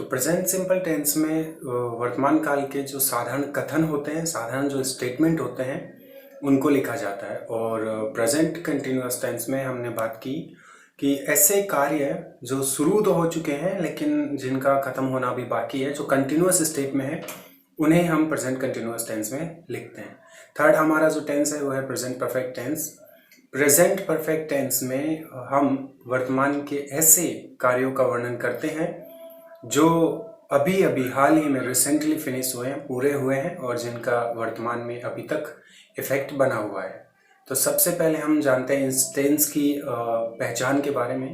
तो present simple tense में वर्तमान काल के जो साधारण कथन होते हैं, साधारण जो स्टेटमेंट होते हैं, उनको लिखा जाता है। और प्रेजेंट कंटिन्यूअस टेंस में हमने बात की कि ऐसे कार्य जो शुरू तो हो चुके हैं लेकिन जिनका खत्म होना अभी बाकी है, जो कंटिन्यूअस स्टेट में है, उन्हें हम प्रेजेंट कंटिन्यूअस टेंस में लिखते हैं। थर्ड हमारा जो टेंस है वो है present perfect tense. Present perfect tense में हम वर्तमान के ऐसे कार्यों का वर्णन करते हैं जो अभी अभी हाल ही में रिसेंटली फिनिश हुए हैं, पूरे हुए हैं और जिनका वर्तमान में अभी तक इफेक्ट बना हुआ है। तो सबसे पहले हम जानते हैं इस टेंस की पहचान के बारे में।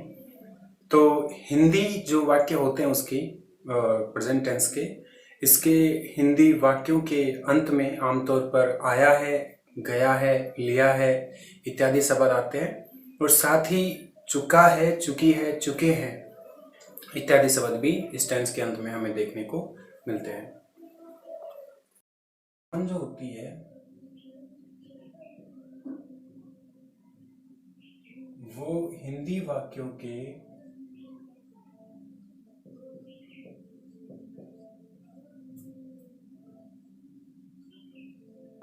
तो हिंदी जो वाक्य होते हैं उसकी प्रेजेंट टेंस के, इसके हिंदी वाक्यों के अंत में आमतौर पर आया है, गया है, लिया है इत्यादि शब्द आते हैं और साथ ही चुका है, चुकी है, चुके हैं इत्यादि शब्द भी इस टेंस के अंत में हमें देखने को मिलते हैं। जो होती है वो हिंदी वाक्यों के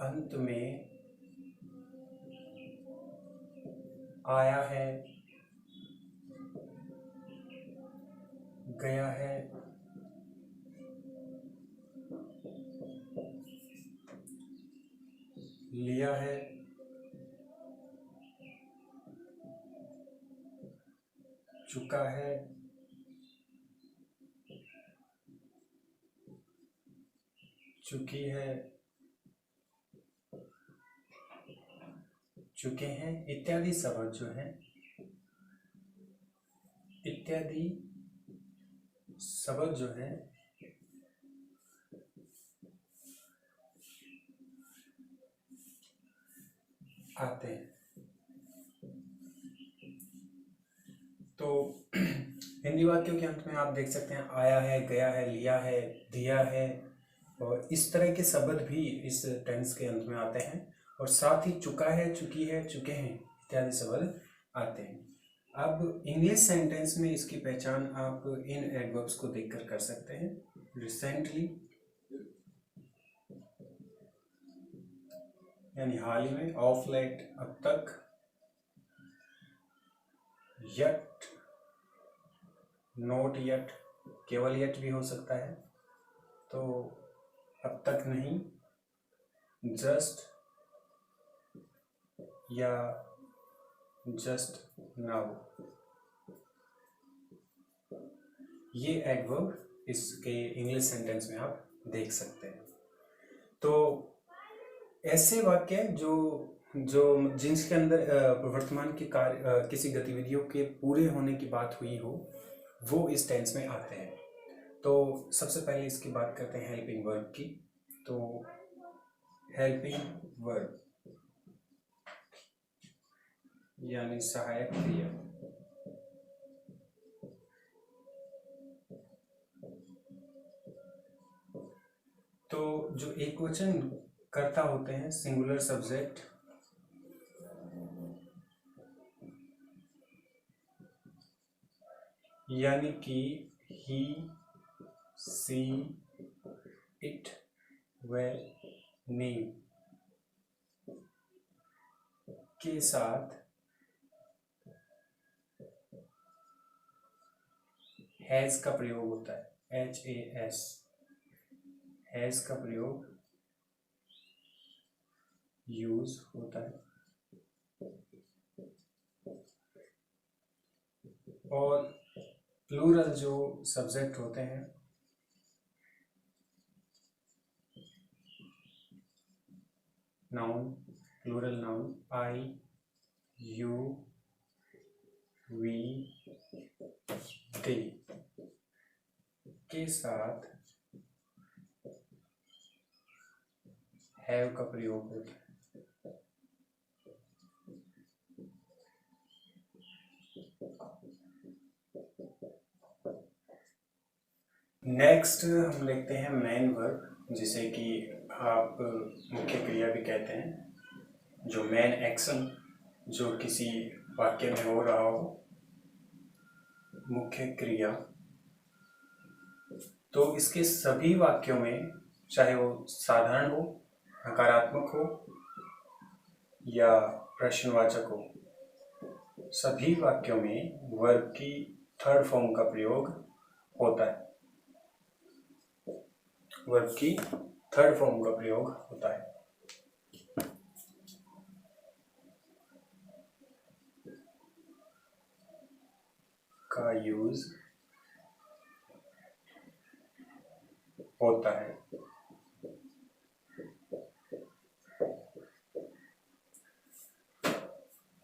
अंत में आया है, गया है, लिया है, चुका है, चुकी है, चुके हैं इत्यादि शब्द जो है, इत्यादि शब्द जो है आते हैं। तो हिंदी वाक्यों के अंत में आप देख सकते हैं आया है, गया है, लिया है, दिया है और इस तरह के शब्द भी इस टेंस के अंत में आते हैं और साथ ही चुका है, चुकी है, चुके हैं इत्यादि शब्द आते हैं। अब इंग्लिश सेंटेंस में इसकी पहचान आप इन एडवर्ब्स को देखकर कर सकते हैं। रिसेंटली यानी हाल ही में, ऑफ लेट अब तक, यट, नोट यट, केवल यट भी हो सकता है, तो अब तक नहीं, जस्ट या जस्ट नाउ, ये एडवर्ब इसके इंग्लिश सेंटेंस में आप देख सकते हैं। तो ऐसे वाक्य जो जो जिनके अंदर वर्तमान के कार्य किसी गतिविधियों के पूरे होने की बात हुई हो, वो इस टेंस में आते हैं। तो सबसे पहले इसकी बात करते हैं हेल्पिंग वर्ब की। तो हेल्पिंग वर्ब यानी सहायक क्रिया। तो जो एक वचन कर्ता होते हैं, सिंगुलर सब्जेक्ट, यानी कि ही, सी, इट, वे, नीव के साथ हैज का प्रयोग होता है, HAS, हैज का प्रयोग यूज होता है। और प्लूरल जो सब्जेक्ट होते हैं, noun, plural noun, I, you, we, they के साथ हैव का प्रयोग होता है। नेक्स्ट हम देखते हैं मेन वर्ब, जिसे कि आप मुख्य क्रिया भी कहते हैं, जो मेन एक्शन जो किसी वाक्य में हो रहा हो, मुख्य क्रिया। तो इसके सभी वाक्यों में, चाहे वो साधारण हो, नकारात्मक हो या प्रश्नवाचक हो, सभी वाक्यों में वर्ब की थर्ड फॉर्म का प्रयोग होता है। वर्ब की थर्ड फॉर्म का प्रयोग होता है। का यूज होता है।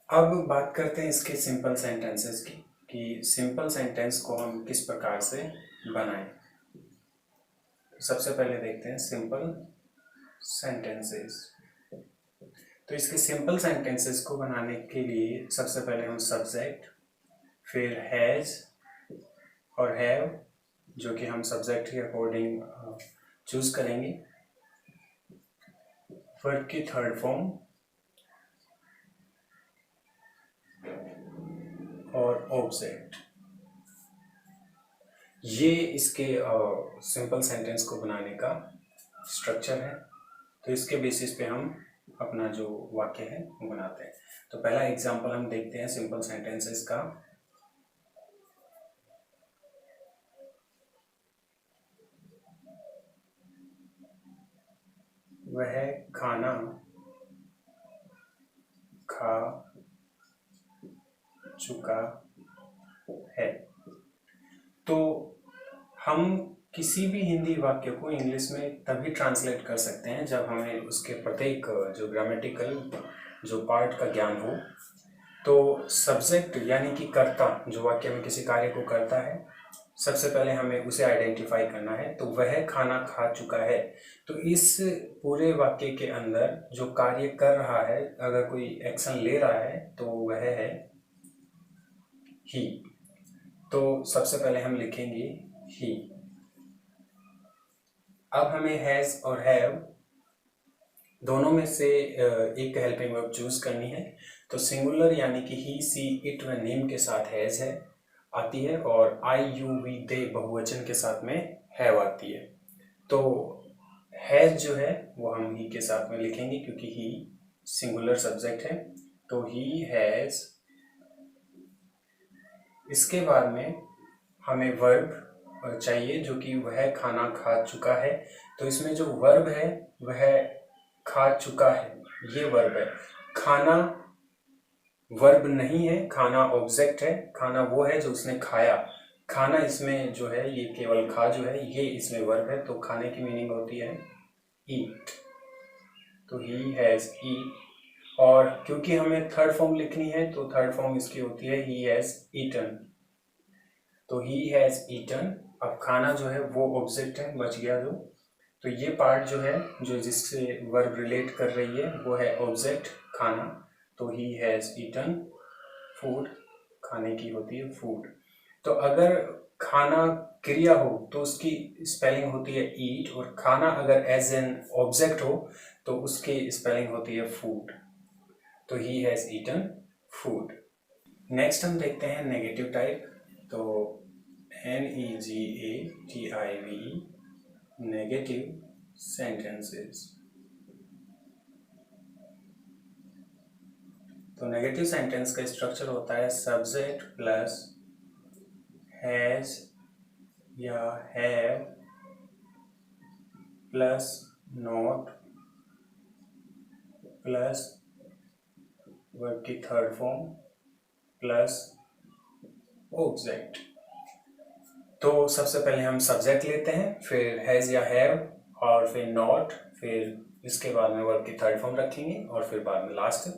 अब बात करते हैं इसके सिंपल सेंटेंसेस की, कि सिंपल सेंटेंस को हम किस प्रकार से बनाएं। तो सबसे पहले देखते हैं सिंपल सेंटेंसेस। तो इसके सिंपल सेंटेंसेस को बनाने के लिए सबसे पहले हम सब्जेक्ट, फिर हैज और हैव, जो कि हम सब्जेक्ट के अकॉर्डिंग चूज करेंगे, वर्ब की थर्ड फॉर्म और ऑब्जेक्ट। ये इसके सिंपल सेंटेंस को बनाने का स्ट्रक्चर है। तो इसके बेसिस पे हम अपना जो वाक्य है वो बनाते हैं। तो पहला एग्जांपल हम देखते हैं सिंपल सेंटेंसेस का। वह खाना खा चुका है। तो हम किसी भी हिंदी वाक्य को इंग्लिश में तभी ट्रांसलेट कर सकते हैं जब हमें उसके प्रत्येक जो ग्रामेटिकल जो पार्ट का ज्ञान हो। तो सब्जेक्ट यानी कि कर्ता जो वाक्य में किसी कार्य को करता है, सबसे पहले हमें उसे आइडेंटिफाई करना है। तो वह खाना खा चुका है। तो इस पूरे वाक्य के अंदर जो कार्य कर रहा है, अगर कोई एक्शन ले रहा है, तो वह है ही। तो सबसे पहले हम लिखेंगे ही। अब हमें हैज और हैव दोनों में से एक हेल्पिंग वर्ब चूज करनी है। तो सिंगुलर यानी कि ही, सी, इट व नेम के साथ हैज है आती है, और आई, यू, वी, दे बहुवचन के साथ में हैव आती है। तो हैज जो है वो हम ही के साथ में लिखेंगे क्योंकि ही सिंगुलर सब्जेक्ट है। तो ही हैज। इसके बाद में हमें वर्ब चाहिए जो कि वह खाना खा चुका है। तो इसमें जो वर्ब है वह खा चुका है, ये वर्ब है। खाना वर्ब नहीं है, खाना ऑब्जेक्ट है। खाना वो है जो उसने खाया। खाना इसमें जो है ये केवल खा जो है ये इसमें वर्ब है। तो खाने की मीनिंग होती है ईट। तो ही हैज ईट। और क्योंकि हमें थर्ड फॉर्म लिखनी है तो थर्ड फॉर्म इसकी होती है ही हैज ईटन। तो ही हैज ईटन। अब खाना जो है वो ऑब्जेक्ट है, बच गया जो। तो ये पार्ट जो है जो जिससे वर्ब रिलेट कर रही है वो है ऑब्जेक्ट खाना। तो ही हैज ईटन फूड, खाने की होती है फूड। तो अगर खाना क्रिया हो तो उसकी स्पेलिंग होती है ईट, और खाना अगर एज एन ऑब्जेक्ट हो तो उसकी स्पेलिंग होती है फूड। तो he has eaten food. Next हम देखते हैं नेगेटिव टाइप। तो NEGATIVE, नेगेटिव सेंटेंसेस। तो नेगेटिव सेंटेंस का स्ट्रक्चर होता है सब्जेक्ट प्लस हैज या have plus not plus verb की थर्ड फॉर्म प्लस ऑब्जेक्ट। तो सबसे पहले हम सब्जेक्ट लेते हैं, फिर हैज या हैव, और फिर नॉट, फिर इसके बाद में वर्ब की थर्ड फॉर्म रखेंगे, और फिर बाद में लास्ट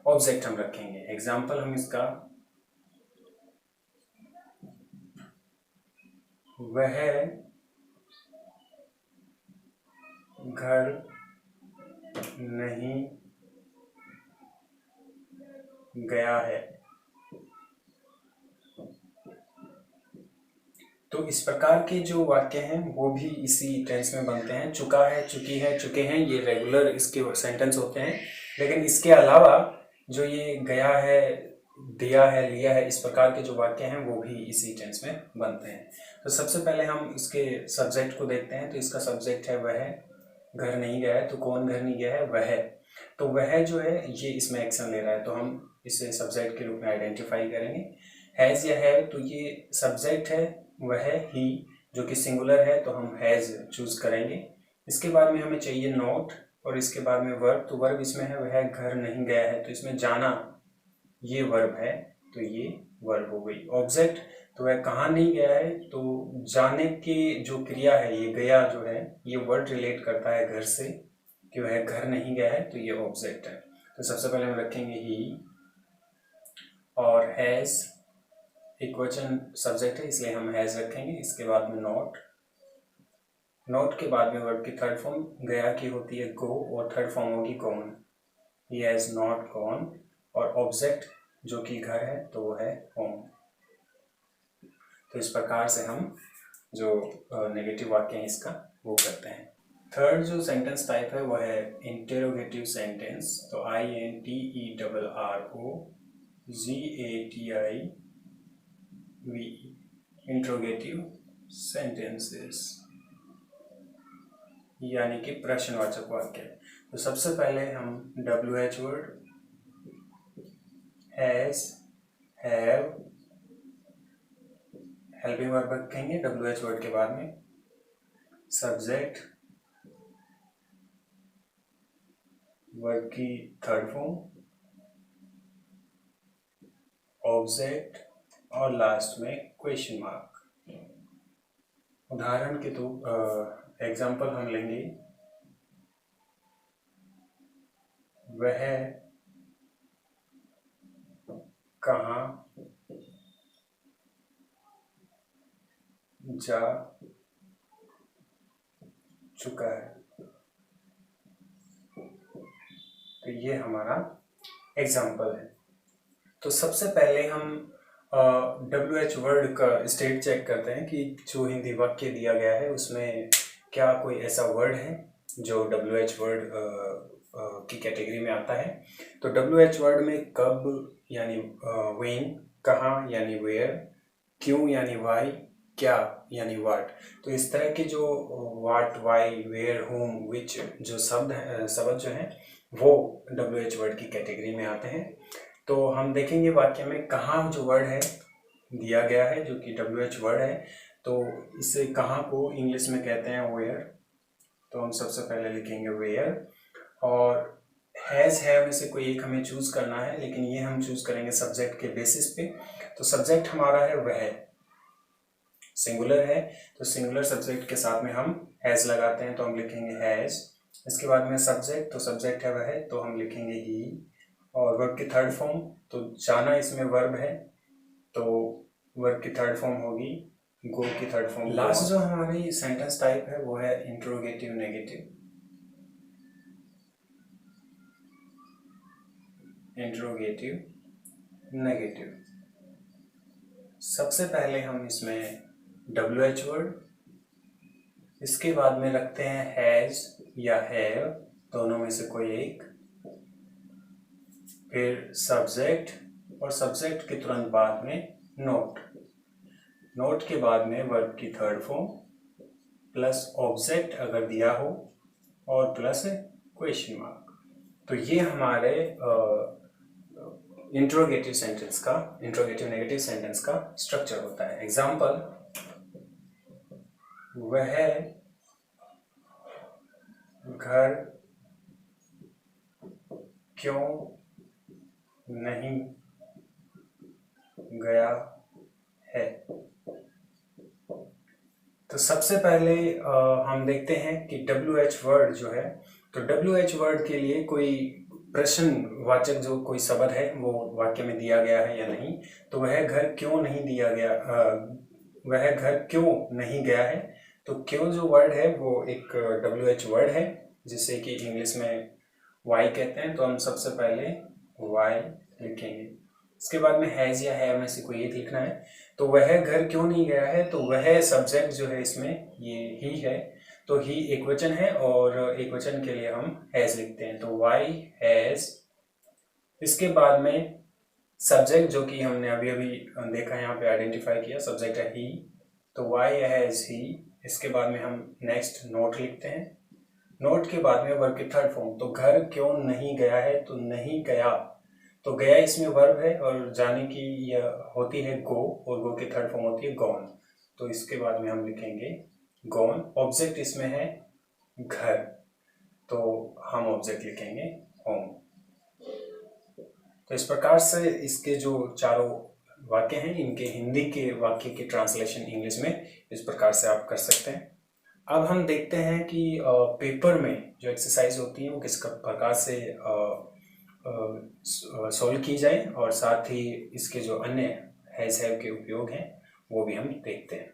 ऑब्जेक्ट हम रखेंगे। एग्जाम्पल हम इसका, वह घर नहीं गया है। तो इस प्रकार के जो वाक्य हैं वो भी इसी टेंस में बनते हैं। चुका है, चुकी है, चुके हैं, ये रेगुलर इसके सेंटेंस होते हैं। लेकिन इसके अलावा जो ये गया है, दिया है, लिया है, इस प्रकार के जो वाक्य हैं वो भी इसी टेंस में बनते हैं। तो सबसे पहले हम इसके सब्जेक्ट को देखते हैं। तो इसका सब्जेक्ट है वह घर नहीं गया है। तो कौन घर नहीं गया है? वह। तो वह जो है ये इसमें एक्शन ले रहा है, तो हम इसे सब्जेक्ट के रूप में आइडेंटिफाई करेंगे। हैज़ या हैव, तो ये सब्जेक्ट है, वह ही जो कि सिंगुलर है, तो हम हैज़ चूज करेंगे। इसके बाद में हमें चाहिए नोट, और इसके बाद में वर्ब। तो वर्ब इसमें है वह घर नहीं गया है, तो इसमें जाना ये वर्ब है, तो ये वर्ब हो गई। ऑब्जेक्ट, तो वह कहाँ नहीं गया है, तो जाने की जो क्रिया है, ये गया जो है, ये वर्ड रिलेट करता है घर से, कि वह घर नहीं गया है, तो ये ऑब्जेक्ट है। तो सबसे पहले हम रखेंगे ही, और हैज इक्वचन सब्जेक्ट है इसलिए हम हैज रखेंगे। इसके बाद में नॉट, नॉट के बाद में वर्ब की थर्ड फॉर्म गया की होती है गो, और थर्ड फॉर्म होगी gone, he has not gone. और ऑब्जेक्ट जो कि घर है, तो वो है होम। तो इस प्रकार से हम जो नेगेटिव वाक्य है इसका वो करते हैं। थर्ड जो सेंटेंस टाइप है वो है इंटेरोगेटिव सेंटेंस। तो INTERROGATIV, इंट्रोगेटिव सेंटेंसेस, यानी कि प्रश्नवाचक वाक्य। तो सबसे पहले हम WH word, has, have, helping verb रखेंगे WH वर्ड के बाद में। सब्जेक्ट, वर्ब की थर्ड फॉर्म, ऑब्जेक्ट, और लास्ट में क्वेश्चन मार्क। उदाहरण के तो एग्जाम्पल हम लेंगे, वह कहाँ जा चुका है। तो ये हमारा एग्जाम्पल है। तो सबसे पहले हम WH वर्ड का स्टेट चेक करते हैं कि जो हिंदी वाक्य दिया गया है उसमें क्या कोई ऐसा वर्ड है जो WH वर्ड की कैटेगरी में आता है। तो WH वर्ड में कब यानी व्हेन, कहाँ यानी वेयर, क्यों यानी वाई, क्या यानी वाट। तो इस तरह के जो वाट, वाई, वेयर, होम, विच जो शब्द जो हैं वो WH वर्ड की कैटेगरी में आते हैं। तो हम देखेंगे वाक्य में कहाँ जो वर्ड है दिया गया है जो कि WH वर्ड है, तो इसे कहाँ को इंग्लिश में कहते हैं वेयर। तो हम सबसे पहले लिखेंगे वेयर, और हैज़, हैव में से कोई एक हमें चूज करना है, लेकिन ये हम चूज करेंगे सब्जेक्ट के बेसिस पे। तो सब्जेक्ट हमारा है वह, सिंगुलर है, तो सिंगुलर सब्जेक्ट के साथ में हम हैज़ लगाते हैं, तो हम लिखेंगे हैज़। इसके बाद में सब्जेक्ट, तो सब्जेक्ट है वह, तो हम लिखेंगे ही। और वर्ब की थर्ड फॉर्म, तो जाना इसमें वर्ब है, तो वर्ब की थर्ड फॉर्म होगी गो की थर्ड फॉर्म। लास्ट जो हमारी सेंटेंस टाइप है वो है इंट्रोगेटिव नेगेटिव। इंट्रोगेटिव नेगेटिव, सबसे पहले हम इसमें WH वर्ड, इसके बाद में रखते हैं हैज या हैव, दोनों में से कोई एक, फिर सब्जेक्ट, और सब्जेक्ट के तुरंत बाद में नोट, नोट के बाद में वर्ब की थर्ड फॉर्म, प्लस ऑब्जेक्ट अगर दिया हो, और प्लस क्वेश्चन मार्क। तो ये हमारे इंट्रोगेटिव सेंटेंस का, इंट्रोगेटिव नेगेटिव सेंटेंस का स्ट्रक्चर होता है। एग्जाम्पल, वह घर क्यों नहीं गया है। तो सबसे पहले हम देखते हैं कि WH वर्ड जो है, तो WH वर्ड के लिए कोई प्रश्नवाचक जो कोई शब्द है वो वाक्य में दिया गया है या नहीं। तो वह घर क्यों नहीं दिया गया, वह घर क्यों नहीं गया है। तो क्यों जो वर्ड है वो एक WH वर्ड है, जिसे कि इंग्लिश में वाई कहते हैं। तो हम सबसे पहले वाई लिखेंगे। इसके बाद में हैज या हैव में से कोई एक लिखना है। तो वह घर क्यों नहीं गया है, तो वह सब्जेक्ट जो है इसमें ये ही है, तो ही एक वचन है, और एक वचन के लिए हम हैज लिखते हैं, तो वाई हैज। इसके बाद में सब्जेक्ट जो कि हमने अभी अभी देखा, यहाँ पे आइडेंटिफाई किया, सब्जेक्ट है ही, तो वाई हैज ही। इसके बाद में हम नेक्स्ट नोट लिखते हैं। नोट के बाद में वर्ब की थर्ड फॉर्म, तो घर क्यों नहीं गया है, तो नहीं गया, तो गया इसमें वर्ब है और जाने की यह होती है गो, और गो की थर्ड फॉर्म होती है गॉन। तो इसके बाद में हम लिखेंगे गॉन। ऑब्जेक्ट इसमें है घर, तो हम ऑब्जेक्ट लिखेंगे होम। तो इस प्रकार से इसके जो चारों वाक्य हैं, इनके हिंदी के वाक्य के ट्रांसलेशन इंग्लिश में इस प्रकार से आप कर सकते हैं। अब हम देखते हैं कि पेपर में जो एक्सरसाइज होती है वो किस प्रकार से सॉल्व की जाए, और साथ ही इसके जो अन्य हैज हैव के उपयोग हैं वो भी हम देखते हैं।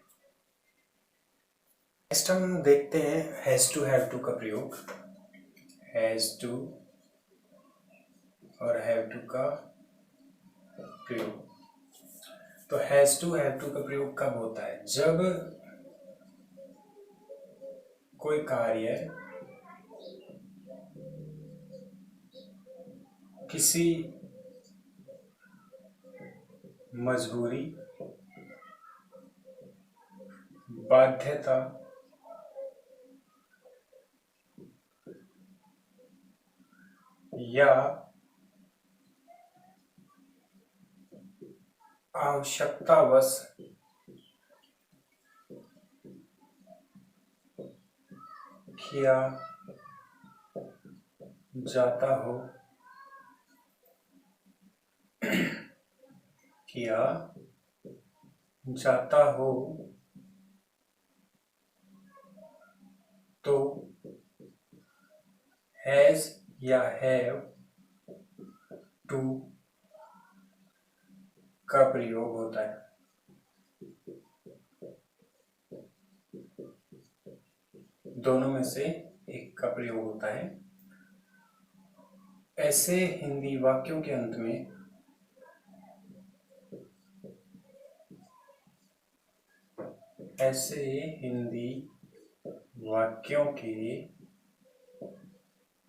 नेक्स्ट हम देखते हैं हैज टू हैव टू का प्रयोग। हैज टू और हैव टू का प्रयोग। तो हैज टू हैव टू का प्रयोग कब होता है? जब कोई कार्य किसी मजबूरी, बाध्यता या आवश्यकतावश किया जाता हो, किया जाता हो, तो हैज या हैव टू का प्रयोग होता है। दोनों में से एक का प्रयोग होता है। ऐसे हिंदी वाक्यों के अंत में ऐसे हिंदी वाक्यों के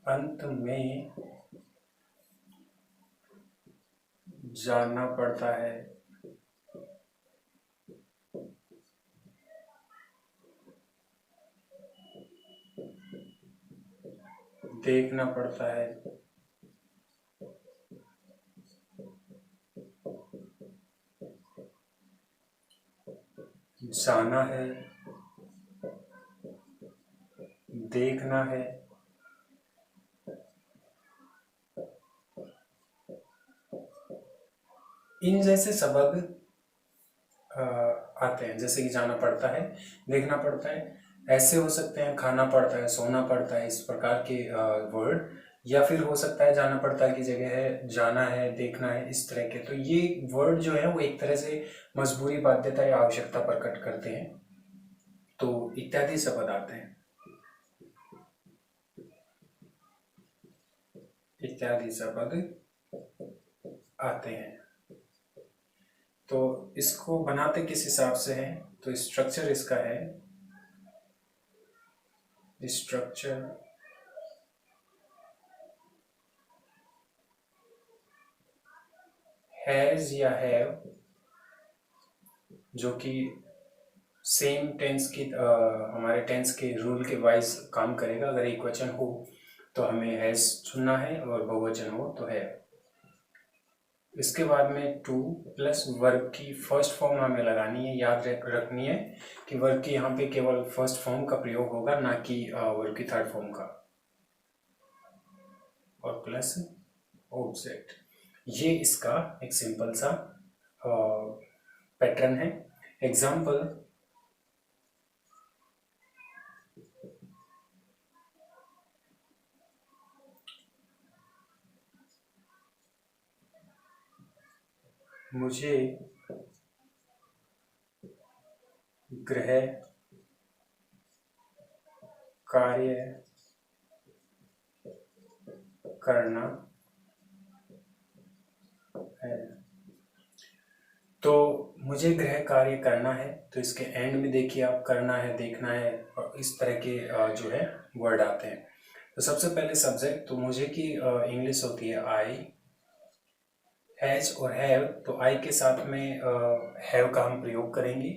अंत में जाना पड़ता है। देखना पड़ता है, जाना है, देखना है। इन जैसे शब्द आते हैं, जैसे कि जाना पड़ता है, देखना पड़ता है, ऐसे हो सकते हैं खाना पड़ता है, सोना पड़ता है, इस प्रकार के वर्ड। या फिर हो सकता है जाना पड़ता है की जगह है जाना है, देखना है, इस तरह के। तो ये वर्ड जो है वो एक तरह से मजबूरी, बाध्यता या आवश्यकता प्रकट करते हैं। तो इत्यादि शब्द आते हैं, इत्यादि शब्द आते हैं। तो इसको बनाते किस हिसाब से है? तो स्ट्रक्चर इसका है, स्ट्रक्चर हैज या हैव, जो कि सेम टेंस की हमारे टेंस के रूल के वाइज काम करेगा। अगर एक वचन हो तो हमें हैज चुनना है, और बहुवचन हो तो है। इसके बाद में टू प्लस वर्ब की फर्स्ट फॉर्म हमें लगानी है। याद रखनी है कि वर्ब की यहाँ पे केवल फर्स्ट फॉर्म का प्रयोग होगा, ना कि वर्ब की थर्ड फॉर्म का। और प्लस ऑब्जेक्ट। ये इसका एक सिंपल सा पैटर्न है। एग्जाम्पल, मुझे गृह कार्य करना है। तो मुझे गृह कार्य करना है, तो इसके एंड में देखिए आप, करना है, देखना है, और इस तरह के जो है वर्ड आते हैं। तो सबसे पहले सब्जेक्ट, तो मुझे की इंग्लिश होती है आई हैज और हैव, तो आई के साथ में हैव का हम प्रयोग करेंगे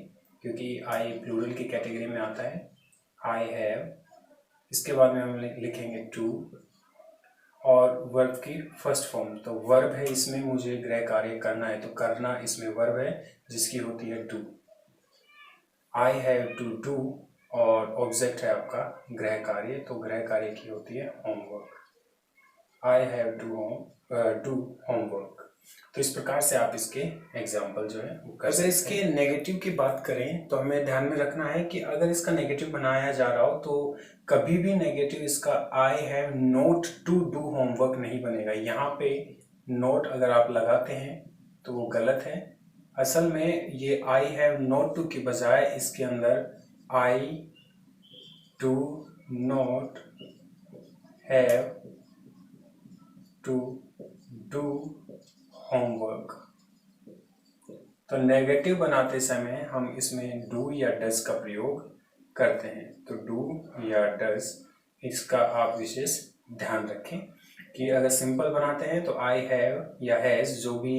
क्योंकि आई प्लूरल की कैटेगरी में आता है। आई हैव, इसके बाद में हम लिखेंगे टू, और वर्ब की फर्स्ट फॉर्म, तो वर्ब है इसमें मुझे गृह कार्य करना है, तो करना इसमें वर्ब है जिसकी होती है do. I have to do, और ऑब्जेक्ट है आपका गृह कार्य, तो गृह कार्य की होती है homework. I have to do homework. तो इस प्रकार से आप इसके एग्जाम्पल जो है वो कर सकते हैं। अगर इसके नेगेटिव की बात करें तो हमें ध्यान में रखना है कि अगर इसका नेगेटिव बनाया जा रहा हो तो कभी भी नेगेटिव इसका I have not to do homework नहीं बनेगा। यहाँ पे नोट अगर आप लगाते हैं तो वो गलत है। असल में ये आई हैव नोट टू की बजाय इसके अंदर I do not have to do homework. तो नेगेटिव बनाते समय हम इसमें डू या डज का प्रयोग करते हैं, तो डू या डज इसका आप विशेष ध्यान रखें कि अगर सिंपल बनाते हैं तो आई हैव या हैज जो भी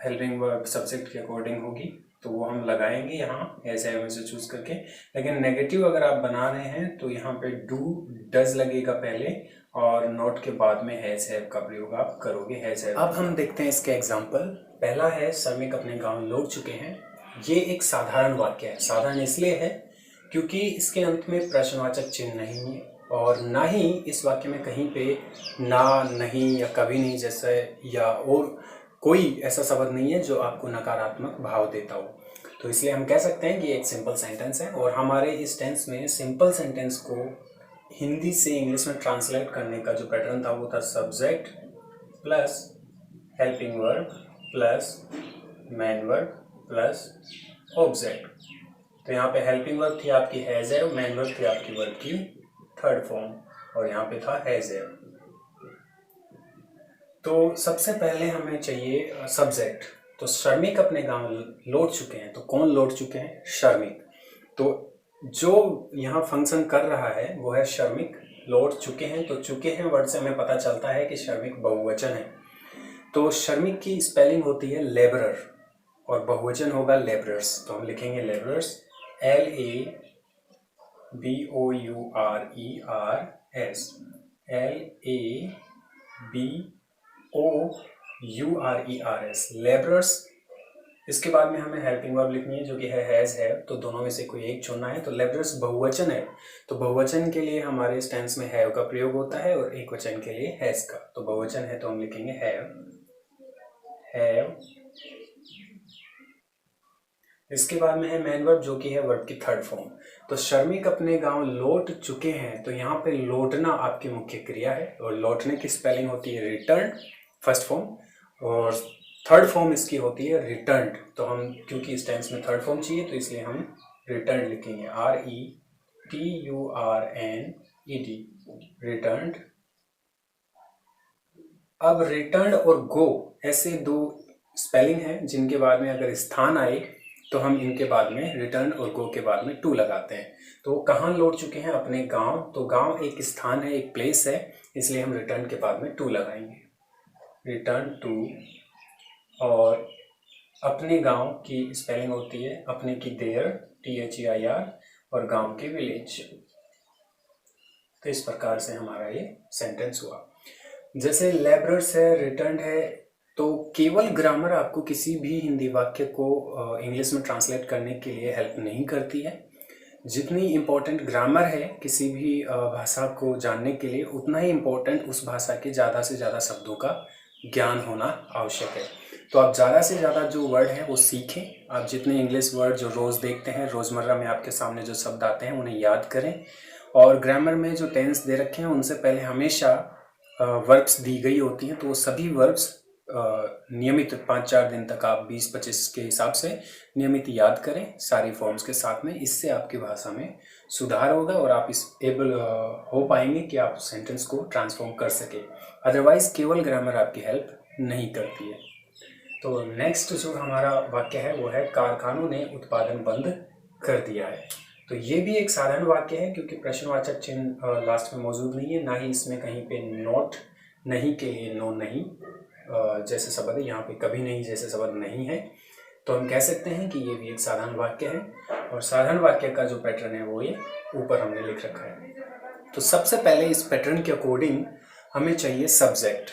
हेल्पिंग वर्ब सब्जेक्ट के अकॉर्डिंग होगी तो वो हम लगाएंगे यहाँ हैज हैव में से चूज करके। लेकिन नेगेटिव अगर आप बना रहे हैं तो यहाँ पे डू डज लगेगा पहले और नोट के बाद में हैज हैव का प्रयोग आप करोगे, हैज हैव। अब हम देखते हैं इसके एग्जांपल। पहला है श्रमिक अपने गांव लौट चुके हैं। ये एक साधारण वाक्य है। साधारण इसलिए है क्योंकि इसके अंत में प्रश्नवाचक चिन्ह नहीं है और ना ही इस वाक्य में कहीं पे ना, नहीं या कभी नहीं जैसे या और कोई ऐसा शब्द नहीं है जो आपको नकारात्मक भाव देता हो। तो इसलिए हम कह सकते हैं कि एक सिंपल सेंटेंस है। और हमारे इस टेंस में सिंपल सेंटेंस को हिंदी से इंग्लिश में ट्रांसलेट करने का जो पैटर्न था वो था subject plus helping verb plus main verb plus object. तो यहाँ पे हेल्पिंग वर्ब थी आपकी हैज हैव, मेन वर्ब थी आपकी वर्ब की थर्ड फॉर्म और यहाँ पे था हैज हैव। तो सबसे पहले हमें चाहिए सब्जेक्ट। तो श्रमिक अपने गांव लौट चुके हैं, तो कौन लौट चुके हैं? श्रमिक। तो जो यहाँ फंक्शन कर रहा है वो है श्रमिक लौट चुके हैं। तो चुके हैं वर्ड से हमें पता चलता है कि श्रमिक बहुवचन है। तो श्रमिक की स्पेलिंग होती है लेबरर और बहुवचन होगा लेबरर्स। तो हम लिखेंगे लेबरर्स, LABOURERS, LABOURERS, लेबरर्स। इसके बाद में हमें हेल्पिंग वर्ब लिखनी है जो कि है हैज हैव। तो दोनों में से कोई एक चुनना है। तो लेबरर्स बहुवचन है, तो बहुवचन के लिए हमारे इस टेंस में हैव का प्रयोग होता है और एक वचन के लिए हैज का। तो बहुवचन है तो हम लिखेंगे हैव। इसके बाद में है मेन वर्ब जो कि है वर्ब की थर्ड फॉर्म। तो श्रमिक अपने गांव लौट चुके हैं, तो यहाँ पे लौटना आपकी मुख्य क्रिया है और लौटने की स्पेलिंग होती है रिटर्न फर्स्ट फॉर्म और थर्ड फॉर्म इसकी होती है रिटर्न्ड। तो हम क्योंकि इस टेंस में थर्ड फॉर्म चाहिए तो इसलिए हम रिटर्न लिखेंगे, RETURNED, रिटर्न्ड। अब रिटर्न और गो ऐसे दो स्पेलिंग हैं जिनके बाद में अगर स्थान आए तो हम इनके बाद में रिटर्न और गो के बाद में टू लगाते हैं। तो कहाँ लौट चुके हैं? अपने गांव। तो गांव एक स्थान है, एक प्लेस है, इसलिए हम रिटर्न के बाद में टू लगाएंगे, रिटर्न टू। और अपने गांव की स्पेलिंग होती है अपने की देयर, THEIR, और गांव की विलेज। तो इस प्रकार से हमारा ये सेंटेंस हुआ। जैसे लेबरर्स है, रिटर्न है, तो केवल ग्रामर आपको किसी भी हिंदी वाक्य को इंग्लिश में ट्रांसलेट करने के लिए हेल्प नहीं करती है। जितनी इम्पोर्टेंट ग्रामर है किसी भी भाषा को जानने के लिए उतना ही इम्पोर्टेंट उस भाषा के ज़्यादा से ज़्यादा शब्दों का ज्ञान होना आवश्यक है। तो आप ज़्यादा से ज़्यादा जो वर्ड हैं वो सीखें। आप जितने इंग्लिश वर्ड जो रोज़ देखते हैं, रोज़मर्रा में आपके सामने जो शब्द आते हैं उन्हें याद करें। और ग्रामर में जो टेंस दे रखे हैं उनसे पहले हमेशा वर्ब्स दी गई होती हैं, तो वो सभी वर्ब्स नियमित 5-4 दिन तक आप 20-25 के हिसाब से नियमित याद करें सारी फॉर्म्स के साथ में। इससे आपकी भाषा में सुधार होगा और आप इस एबल हो पाएंगे कि आप सेंटेंस को ट्रांसफॉर्म कर सके। अदरवाइज केवल ग्रामर आपकी हेल्प नहीं करती है। तो नेक्स्ट जो हमारा वाक्य है वो है कारखानों ने उत्पादन बंद कर दिया है। तो ये भी एक साधारण वाक्य है क्योंकि प्रश्नवाचक चिन्ह लास्ट में मौजूद नहीं है, ना ही इसमें कहीं पे नॉट, नहीं के लिए नो नहीं, जैसे शब्द है, यहाँ पे कभी नहीं जैसे शब्द नहीं है, तो हम कह सकते हैं कि ये भी एक साधारण वाक्य है। और साधारण वाक्य का जो पैटर्न है वो ये ऊपर हमने लिख रखा है। तो सबसे पहले इस पैटर्न के अकॉर्डिंग हमें चाहिए सब्जेक्ट।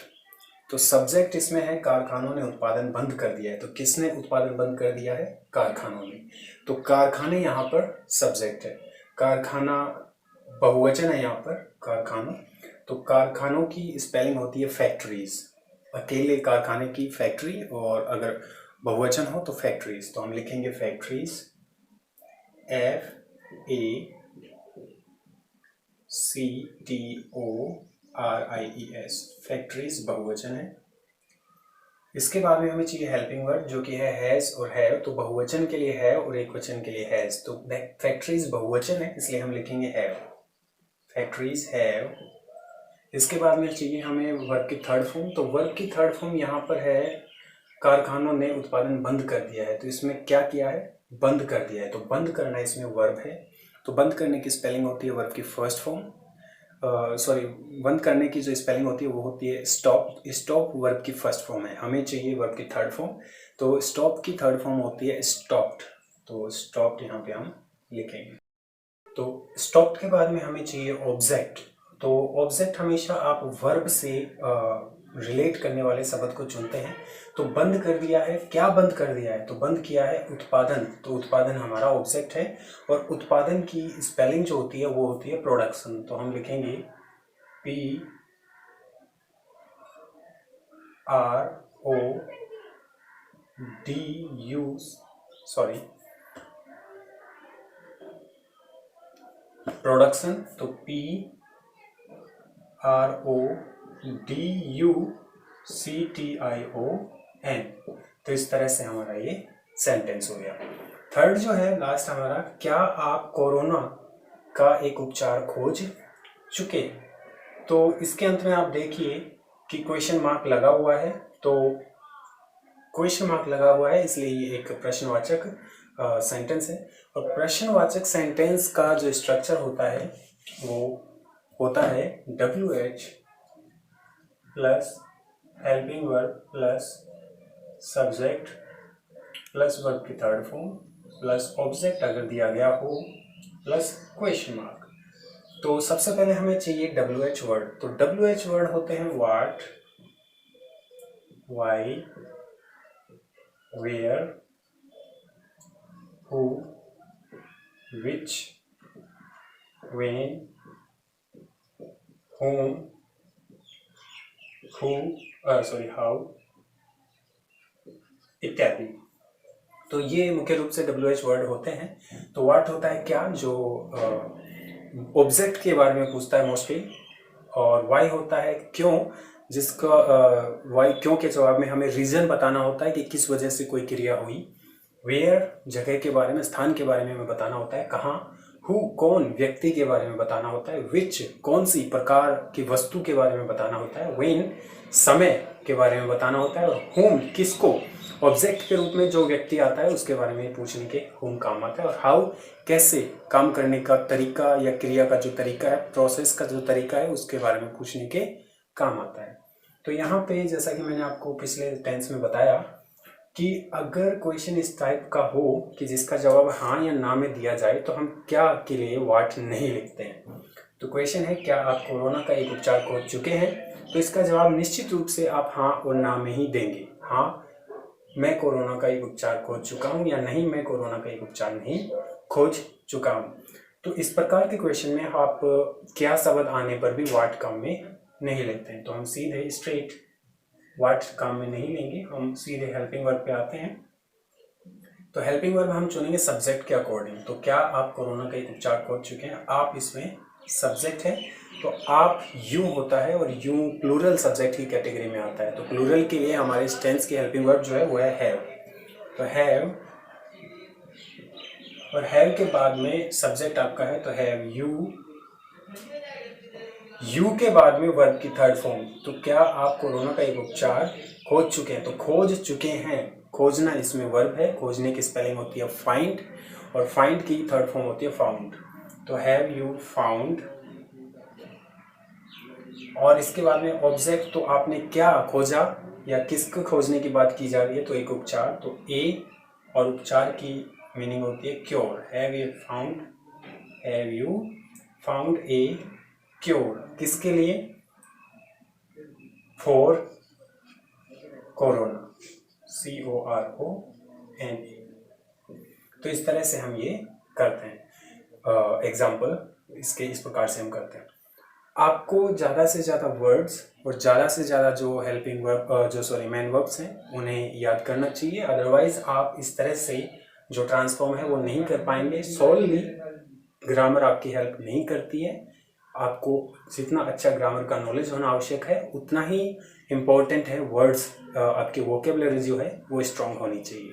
तो सब्जेक्ट इसमें है कारखानों ने उत्पादन बंद कर दिया है। तो किसने उत्पादन बंद कर दिया है? कारखानों ने। तो कारखाने यहाँ पर सब्जेक्ट है। कारखाना बहुवचन है यहाँ पर, कारखानों। तो कारखानों की स्पेलिंग होती है फैक्ट्रीज। अकेले कारखाने की फैक्ट्री, और अगर बहुवचन हो तो फैक्ट्रीज। तो हम लिखेंगे फैक्ट्रीज, FACTORIES, फैक्ट्रीज बहुवचन है। इसके बाद में हमें चाहिए हेल्पिंग वर्ब, जो कि है हैज और हैव। तो बहुवचन के लिए है और एकवचन के लिए हैज। तो फैक्ट्रीज बहुवचन है, इसलिए हम लिखेंगे हैव, फैक्ट्रीज हैव। इसके बाद में चाहिए हमें वर्ब की थर्ड फॉर्म। तो वर्ब की थर्ड फॉर्म यहाँ पर है कारखानों ने उत्पादन बंद कर दिया है। तो इसमें क्या किया है? बंद कर दिया है। तो बंद करना इसमें वर्ब है। तो बंद करने की स्पेलिंग होती है वर्ब की फर्स्ट फॉर्म, बंद करने की जो स्पेलिंग होती है वो होती है स्टॉप। स्टॉप वर्ब की फर्स्ट फॉर्म है, हमें चाहिए वर्ब की थर्ड फॉर्म। तो स्टॉप की थर्ड फॉर्म होती है स्टॉप्ड। तो स्टॉप्ड यहाँ पे हम लिखेंगे। तो स्टॉप्ड के बाद में हमें चाहिए ऑब्जेक्ट। तो ऑब्जेक्ट हमेशा आप वर्ब से रिलेट करने वाले शब्द को चुनते हैं। तो बंद कर दिया है, क्या बंद कर दिया है? तो बंद किया है उत्पादन। तो उत्पादन हमारा ऑब्जेक्ट है। और उत्पादन की स्पेलिंग जो होती है वो होती है प्रोडक्शन। तो हम लिखेंगे प्रोडक्शन। तो PRODUCTION। तो इस तरह से हमारा ये सेंटेंस हो गया। थर्ड जो है लास्ट हमारा, क्या आप कोरोना का एक उपचार खोज चुके? तो इसके अंत में आप देखिए कि क्वेश्चन मार्क लगा हुआ है। तो क्वेश्चन मार्क लगा हुआ है, इसलिए ये एक प्रश्नवाचक सेंटेंस है। और प्रश्नवाचक सेंटेंस का जो स्ट्रक्चर होता है वो होता है WH plus helping verb plus subject plus verb की थर्ड फॉर्म प्लस ऑब्जेक्ट अगर दिया गया हो प्लस क्वेश्चन मार्क। तो सबसे पहले हमें चाहिए WH वर्ड। तो WH वर्ड होते हैं what, why, where, who, which, when, whom, how इत्यादि। तो ये मुख्य रूप से WH वर्ड होते हैं। तो व्हाट होता है क्या, जो ऑब्जेक्ट के बारे में पूछता है मोस्टली। और वाई होता है क्यों, जिसका वाई क्यों के जवाब में हमें रीजन बताना होता है कि किस वजह से कोई क्रिया हुई। वेयर जगह के बारे में, स्थान के बारे में हमें बताना होता है, कहाँ। हु कौन, व्यक्ति के बारे में बताना होता है। विच कौन सी प्रकार की वस्तु के बारे में बताना होता है। व्हेन समय के बारे में बताना होता है। और हुम किसको, ऑब्जेक्ट के रूप में जो व्यक्ति आता है उसके बारे में पूछने के हुम काम आता है। और हाउ कैसे, काम करने का तरीका या क्रिया का जो तरीका है, प्रोसेस का जो तरीका है उसके बारे में पूछने के काम आता है। तो यहाँ पे जैसा कि मैंने आपको पिछले टेंस में बताया कि अगर क्वेश्चन इस टाइप का हो कि जिसका जवाब हाँ या ना में दिया जाए तो हम क्या के लिए व्हाट नहीं लिखते हैं। तो क्वेश्चन है क्या आप कोरोना का एक उपचार खोज चुके हैं? तो इसका जवाब निश्चित रूप से आप हाँ और ना में ही देंगे। हाँ मैं कोरोना का एक उपचार खोज चुका हूँ, या नहीं मैं कोरोना का एक उपचार नहीं खोज चुका हूँ। तो इस प्रकार के क्वेश्चन में आप क्या शब्द आने पर भी व्हाट काम में नहीं लेते हैं। तो हम सीधे स्ट्रेट व्हाट काम में नहीं लेंगे, हम सीधे हेल्पिंग वर्ब पे आते हैं। तो हेल्पिंग वर्ब हम चुनेंगे सब्जेक्ट के अकॉर्डिंग। तो क्या आप कोरोना का एक उपचार खोज चुके हैं, आप इसमें सब्जेक्ट है। तो आप यू होता है और यू प्लूरल सब्जेक्ट की कैटेगरी में आता है। तो प्लूरल के लिए हमारे टेंस की हेल्पिंग वर्ब जो है वो है हैव। तो हैव, और हैव के बाद में सब्जेक्ट आपका है तो हैव यू। यू के बाद में वर्ब की थर्ड फॉर्म। तो क्या आप कोरोना का एक उपचार खोज चुके हैं। तो खोज चुके हैं, खोजना इसमें वर्ब है। खोजने की स्पेलिंग होती है फाइंड, और फाइंड की थर्ड फॉर्म होती है फाउंड। तो हैव यू फाउंड और इसके बाद में ऑब्जेक्ट, तो आपने क्या खोजा या किसको खोजने की बात की जा रही है, तो एक उपचार, तो ए और उपचार की मीनिंग होती है cure. Have you found a cure, किसके लिए, फॉर कोरोना, CORONA। तो इस तरह से हम ये करते हैं। एग्जाम्पल इसके इस प्रकार से हम करते हैं। आपको ज़्यादा से ज़्यादा वर्ड्स और ज़्यादा से ज़्यादा जो हेल्पिंग वर्ब मेन वर्ब्स हैं उन्हें याद करना चाहिए, अदरवाइज आप इस तरह से जो ट्रांसफॉर्म है वो नहीं कर पाएंगे। सोलली ग्रामर आपकी हेल्प नहीं करती है। आपको जितना अच्छा ग्रामर का नॉलेज होना आवश्यक है उतना ही इम्पोर्टेंट है वर्ड्स, आपकी वोकेबलरी जो है वो स्ट्रांग होनी चाहिए।